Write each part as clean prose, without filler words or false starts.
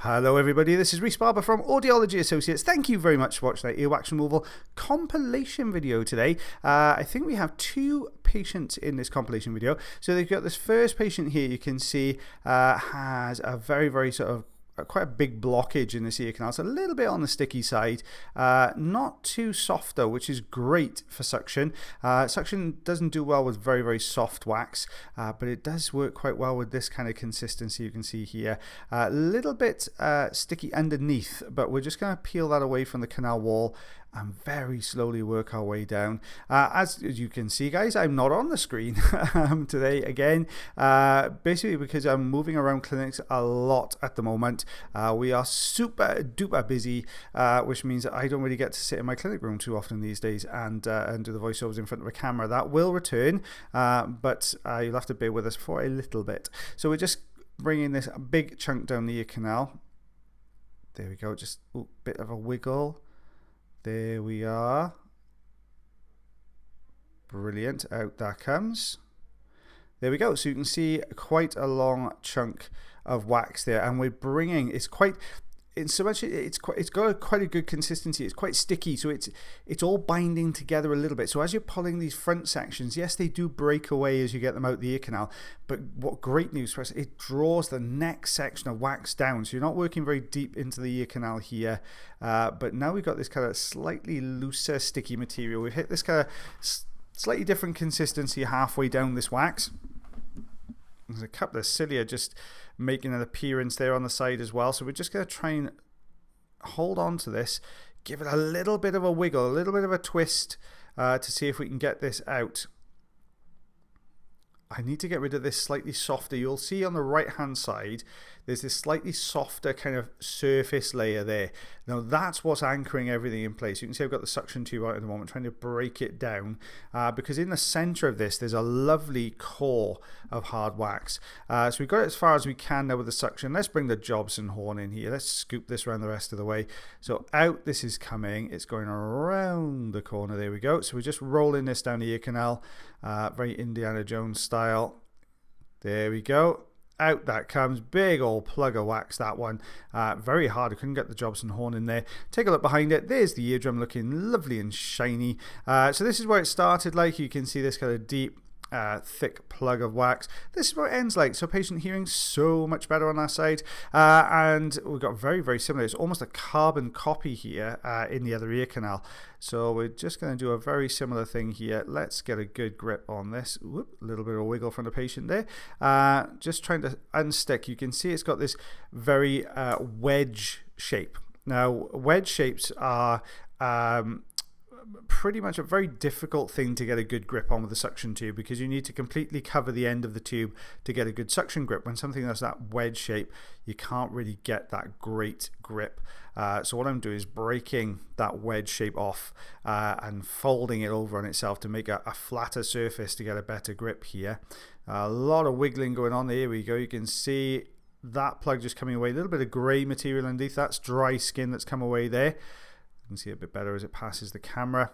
Hello everybody, this is Rhys Barber from Audiology Associates. Thank you very much for watching that earwax removal compilation video today. I think we have two patients in this compilation video. So they've got this first patient here, you can see has a very sort of quite a big blockage in this ear canal. It's a little bit on the sticky side, not too soft though, which is great for suction. Suction doesn't do well with very soft wax, but it does work quite well with this kind of consistency you can see here. A little bit sticky underneath, but we're just going to peel that away from the canal wall and very slowly work our way down. As you can see, guys, I'm not on the screen today again, basically because I'm moving around clinics a lot at the moment. We are super duper busy, which means I don't really get to sit in my clinic room too often these days and do the voiceovers in front of a camera. That will return, but you'll have to bear with us for a little bit. So we're just bringing this big chunk down the ear canal. There we go, just a bit of a wiggle. There we are. Brilliant. Out that comes. There we go. So you can see quite a long chunk of wax there, and we're bringing, it's quite, in so much it's got quite a good consistency. It's quite sticky, so it's all binding together a little bit. So as you're pulling these front sections, yes, they do break away as you get them out the ear canal, but what great news for us, it draws the next section of wax down, so you're not working very deep into the ear canal here, but now we've got this kind of slightly looser sticky material. We've hit this kind of slightly different consistency halfway down this wax. There's a couple of cilia just making an appearance there on the side as well. So we're just going to try and hold on to this, give it a little bit of a wiggle, a little bit of a twist to see if we can get this out. I need to get rid of this slightly softer. You'll see on the right hand side there's this slightly softer kind of surface layer there. Now that's what's anchoring everything in place. You can see I've got the suction tube out at the moment trying to break it down, because in the center of this there's a lovely core of hard wax. So we've got it as far as we can now with the suction. Let's bring the Jobson horn in here. Let's scoop this around the rest of the way. So out this is coming. It's going around the corner. There we go. So we're just rolling this down the ear canal, very Indiana Jones style. There we go. Out that comes. Big old plug of wax, that one. Very hard. I couldn't get the Jobson horn in there. Take a look behind it. There's the eardrum looking lovely and shiny. So this is where it started like. You can see this kind of deep, thick plug of wax. This is what it ends like. So patient hearing so much better on our side, and we've got very similar. It's almost a carbon copy here in the other ear canal. So we're just going to do a very similar thing here. Let's get a good grip on this. Whoop, a little bit of wiggle from the patient there. Just trying to unstick. You can see it's got this very wedge shape. Now wedge shapes are pretty much a very difficult thing to get a good grip on with a suction tube, because you need to completely cover the end of the tube to get a good suction grip. When something has that wedge shape, you can't really get that great grip. So what I'm doing is breaking that wedge shape off and folding it over on itself to make a flatter surface to get a better grip here. A lot of wiggling going on there. Here we go. You can see that plug just coming away. A little bit of grey material underneath. That's dry skin that's come away there. You can see it a bit better as it passes the camera.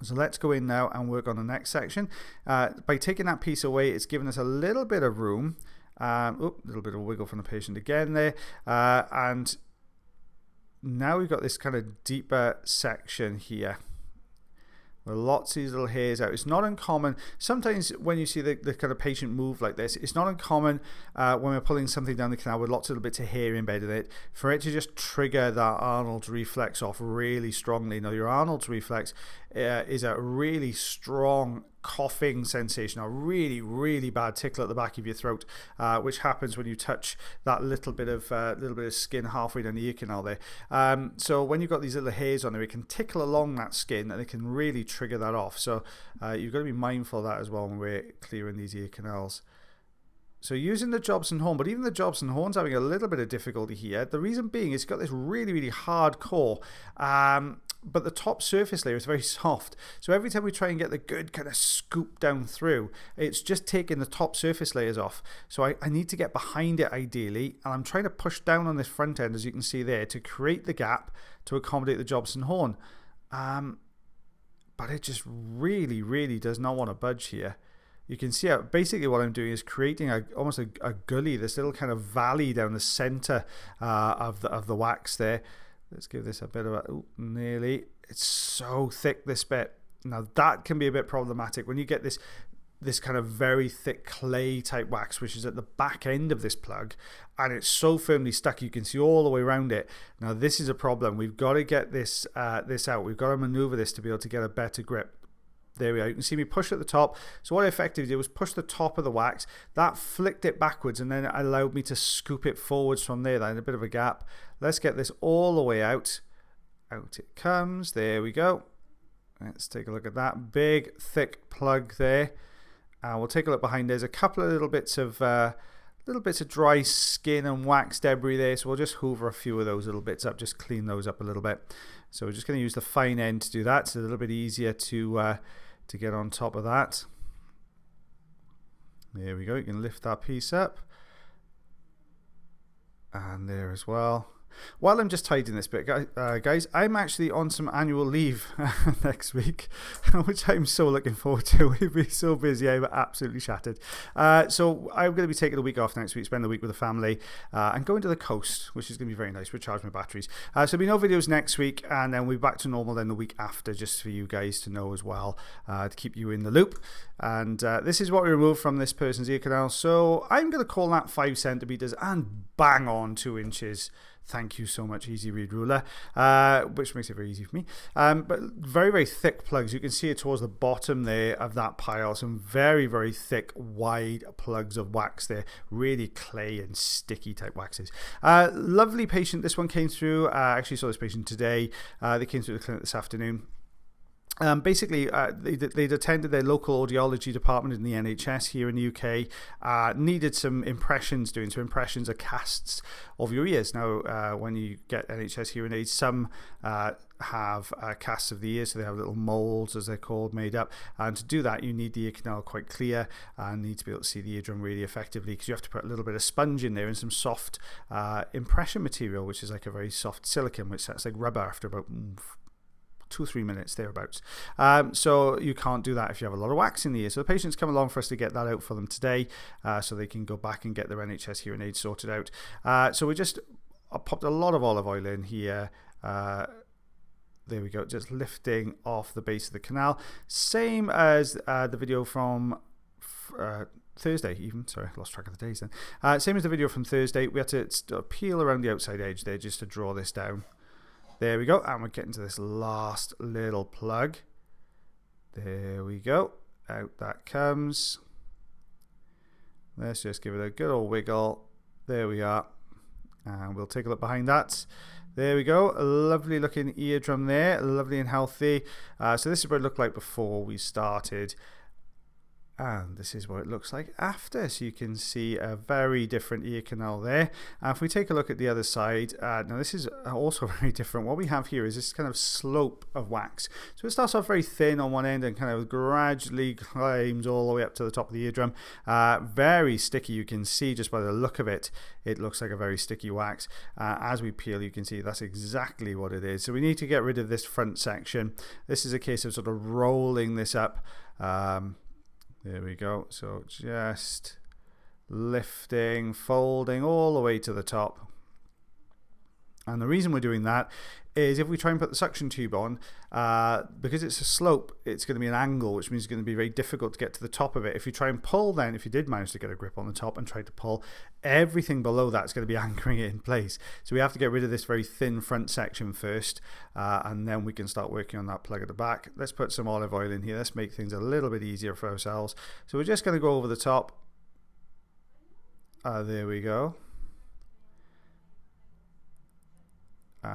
So let's go in now and work on the next section. By taking that piece away, it's given us a little bit of room. A little bit of wiggle from the patient again there. And now we've got this kind of deeper section here. Lots of these little hairs out. It's not uncommon. Sometimes when you see the kind of patient move like this, it's not uncommon when we're pulling something down the canal with lots of little bits of hair embedded in it, for it to just trigger that Arnold's reflex off really strongly. Now your Arnold's reflex is a really strong coughing sensation, a really bad tickle at the back of your throat, which happens when you touch that little bit of skin halfway down the ear canal there. So when you've got these little hairs on there, it can tickle along that skin and it can really trigger that off. So you've got to be mindful of that as well when we're clearing these ear canals. So using the Jobson horn, but even the Jobson horn's having a little bit of difficulty here. The reason being it's got this really hard core, but the top surface layer is very soft. So every time we try and get the good kind of scoop down through, it's just taking the top surface layers off. So I need to get behind it ideally, and I'm trying to push down on this front end, as you can see there, to create the gap to accommodate the Jobson horn. But it just really does not want to budge here. you can see basically what I'm doing is creating almost a gully, this little kind of valley down the center of the wax there. Let's give this a bit of a, nearly. It's so thick, this bit. Now that can be a bit problematic when you get this kind of very thick clay type wax, which is at the back end of this plug, and it's so firmly stuck you can see all the way around it. Now this is a problem. We've got to get this out. We've got to maneuver this to be able to get a better grip. There we are. You can see me push at the top. So what I effectively did was push the top of the wax. That flicked it backwards, and then it allowed me to scoop it forwards from there. Then a bit of a gap. Let's get this all the way out. Out it comes. There we go. Let's take a look at that. Big, thick plug there. We'll take a look behind. There's a couple of little bits of dry skin and wax debris there. So we'll just hoover a few of those little bits up. Just clean those up a little bit. So we're just going to use the fine end to do that. It's a little bit easier to get on top of that. There we go. You can lift that piece up. And there as well. While I'm just tidying this bit, guys, I'm actually on some annual leave next week, which I'm so looking forward to. We'll be so busy. I'm absolutely shattered. So I'm going to be taking a week off next week, spend the week with the family, and going to the coast, which is going to be very nice. Recharge my batteries. So there'll be no videos next week, and then we'll be back to normal then the week after, just for you guys to know as well, to keep you in the loop. And this is what we removed from this person's ear canal. So I'm going to call that 5 centimeters and bang on 2 inches. Thank you so much, Easy Read Ruler, which makes it very easy for me. But very, very thick plugs. You can see it towards the bottom there of that pile. Some very, very thick, wide plugs of wax there. Really clay and sticky type waxes. Lovely patient. This one came through. I actually saw this patient today. They came through the clinic this afternoon. Basically, they'd attended their local audiology department in the NHS here in the UK, needed some impressions, doing some impressions of casts of your ears. Now, when you get NHS hearing aids, some have casts of the ears, so they have little molds, as they're called, made up. And to do that, you need the ear canal quite clear and need to be able to see the eardrum really effectively, because you have to put a little bit of sponge in there and some soft impression material, which is like a very soft silicone, which acts like rubber after about 2 or 3 minutes thereabouts. So you can't do that if you have a lot of wax in the ear. So the patients come along for us to get that out for them today, so they can go back and get their NHS hearing aids sorted out. So I popped a lot of olive oil in here. There we go, just lifting off the base of the canal. Same as the video from Thursday even. Sorry, I lost track of the days then. Same as the video from Thursday. We had to peel around the outside edge there just to draw this down. There we go, and we're getting to this last little plug. There we go, out that comes. Let's just give it a good old wiggle. There we are, and we'll take a look behind that. There we go, a lovely looking eardrum there, lovely and healthy. So this is what it looked like before we started. And this is what it looks like after. So you can see a very different ear canal there. And if we take a look at the other side, now this is also very different. What we have here is this kind of slope of wax. So it starts off very thin on one end and kind of gradually climbs all the way up to the top of the eardrum. Very sticky, you can see just by the look of it. It looks like a very sticky wax. As we peel, you can see that's exactly what it is. So we need to get rid of this front section. This is a case of sort of rolling this up. There we go. So just lifting, folding all the way to the top. And the reason we're doing that is if we try and put the suction tube on, because it's a slope, it's going to be an angle, which means it's going to be very difficult to get to the top of it. If you try and pull then, if you did manage to get a grip on the top and try to pull, everything below that is going to be anchoring it in place. So we have to get rid of this very thin front section first, and then we can start working on that plug at the back. Let's put some olive oil in here. Let's make things a little bit easier for ourselves. So we're just going to go over the top. There we go.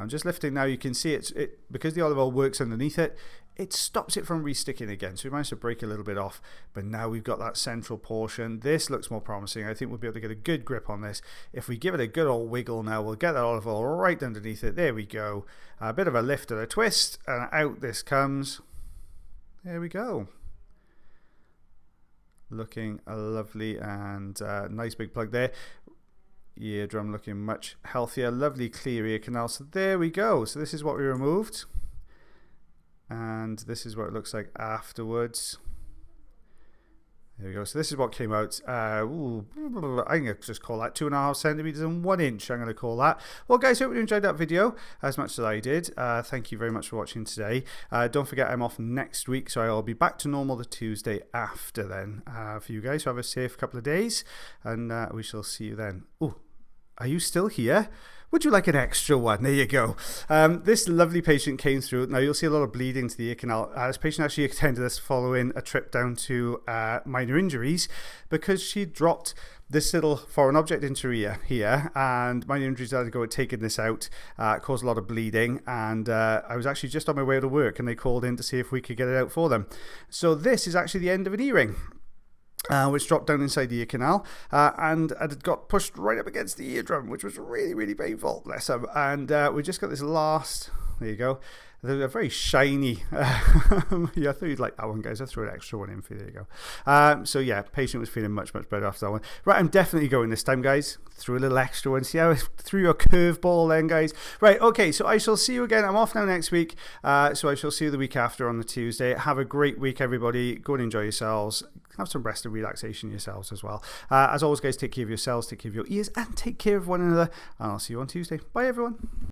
Just lifting now, you can see it because the olive oil works underneath it, it stops it from re-sticking again. So we managed to break a little bit off, but now we've got that central portion. This looks more promising. I think we'll be able to get a good grip on this. If we give it a good old wiggle now, we'll get that olive oil right underneath it. There we go. A bit of a lift and a twist, and out this comes. There we go. Looking lovely and nice big plug there. Eardrum looking much healthier, lovely clear ear canal. So there we go. So this is what we removed, and this is what it looks like afterwards. There we go. So this is what came out. I'm going to just call that 2.5 centimeters and 1 inch. I'm going to call that. Well, guys, hope you enjoyed that video as much as I did. Thank you very much for watching today. Don't forget, I'm off next week, so I'll be back to normal the Tuesday after then for you guys. So have a safe couple of days, and we shall see you then. Oh, are you still here? Would you like an extra one? There you go. This lovely patient came through. Now, you'll see a lot of bleeding to the ear canal. This patient actually attended us following a trip down to minor injuries because she dropped this little foreign object into her ear here, and minor injuries had to go and taking this out, caused a lot of bleeding, and I was actually just on my way to work, and they called in to see if we could get it out for them. So this is actually the end of an earring. Which dropped down inside the ear canal, and it got pushed right up against the eardrum, which was really, really painful, bless him. And we just got this last, there you go, they're very shiny. Yeah, I thought you'd like that one, guys. I threw an extra one in for you. There you go. So yeah, patient was feeling much, much better after that one. Right, I'm definitely going this time, guys. Threw a little extra one. See how I threw a curveball then, guys? Right, okay, so I shall see you again. I'm off now next week, so I shall see you the week after on the Tuesday. Have a great week, everybody. Go and enjoy yourselves. Have some rest and relaxation yourselves as well. As always, guys, take care of yourselves, take care of your ears, and take care of one another. And I'll see you on Tuesday. Bye, everyone.